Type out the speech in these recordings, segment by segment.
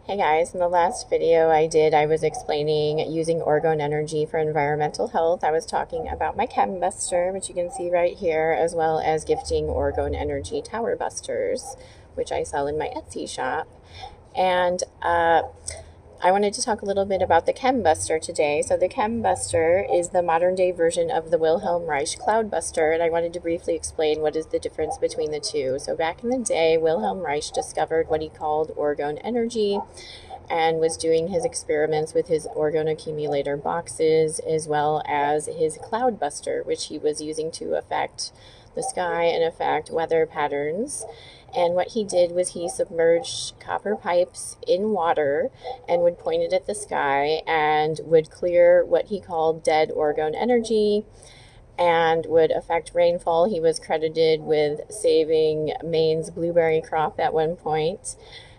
Hey guys, in the last video I was explaining using orgone energy for environmental health. I was talking about my Chembuster, which you can see right here, as well as gifting orgone energy tower busters, which I sell in my Etsy shop. And I wanted to talk a little bit about the Chembuster today. So the Chembuster is the modern day version of the Wilhelm Reich Cloudbuster, and I wanted to briefly explain what is the difference between the two. So back in the day, Wilhelm Reich discovered what he called orgone energy and was doing his experiments with his orgone accumulator boxes as well as his Cloudbuster, which he was using to affect the sky and affect weather patterns. And what he did was he submerged copper pipes in water and would point it at the sky and would clear what he called dead orgone energy and would affect rainfall. He was credited with saving Maine's blueberry crop at one point.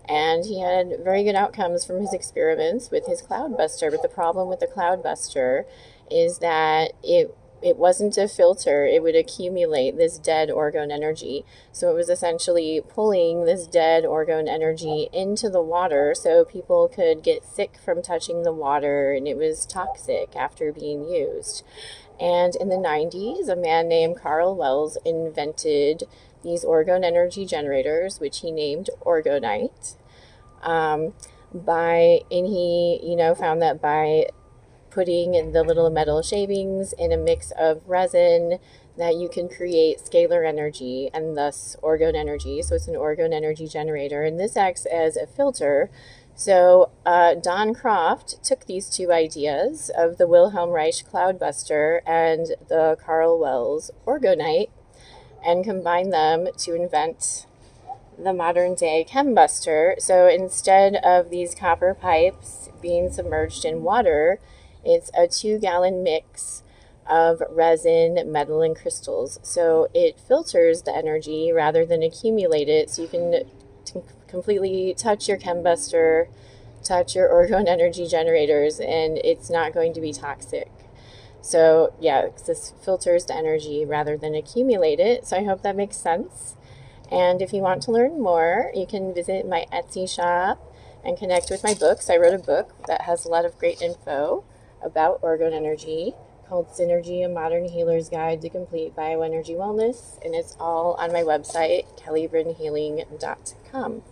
And he had very good outcomes from his experiments with his Cloudbuster. But the problem with the Cloudbuster is that it wasn't a filter. It would accumulate this dead orgone energy. So it was essentially pulling this dead orgone energy into the water so people could get sick from touching the water, and it was toxic after being used. And in the 90s, a man named Carl Wells invented these orgone energy generators, which he named Orgonite. And he, found that by putting the little metal shavings in a mix of resin, that you can create scalar energy and thus orgone energy. So it's an orgone energy generator, and this acts as a filter. So Don Croft took these two ideas of the Wilhelm Reich Cloudbuster and the Carl Wells Orgonite and combined them to invent the modern day Chembuster. So instead of these copper pipes being submerged in water, it's a 2-gallon mix of resin, metal, and crystals. So it filters the energy rather than accumulate it, so you can completely touch your Chembuster, touch your orgone energy generators, and it's not going to be toxic. So yeah, this filters the energy rather than accumulate it. So I hope that makes sense. And if you want to learn more, you can visit my Etsy shop and connect with my books. I wrote a book that has a lot of great info about orgone energy called Synergy, a Modern Healer's Guide to Complete Bioenergy Wellness, and it's all on my website, kellybrynhealing.com.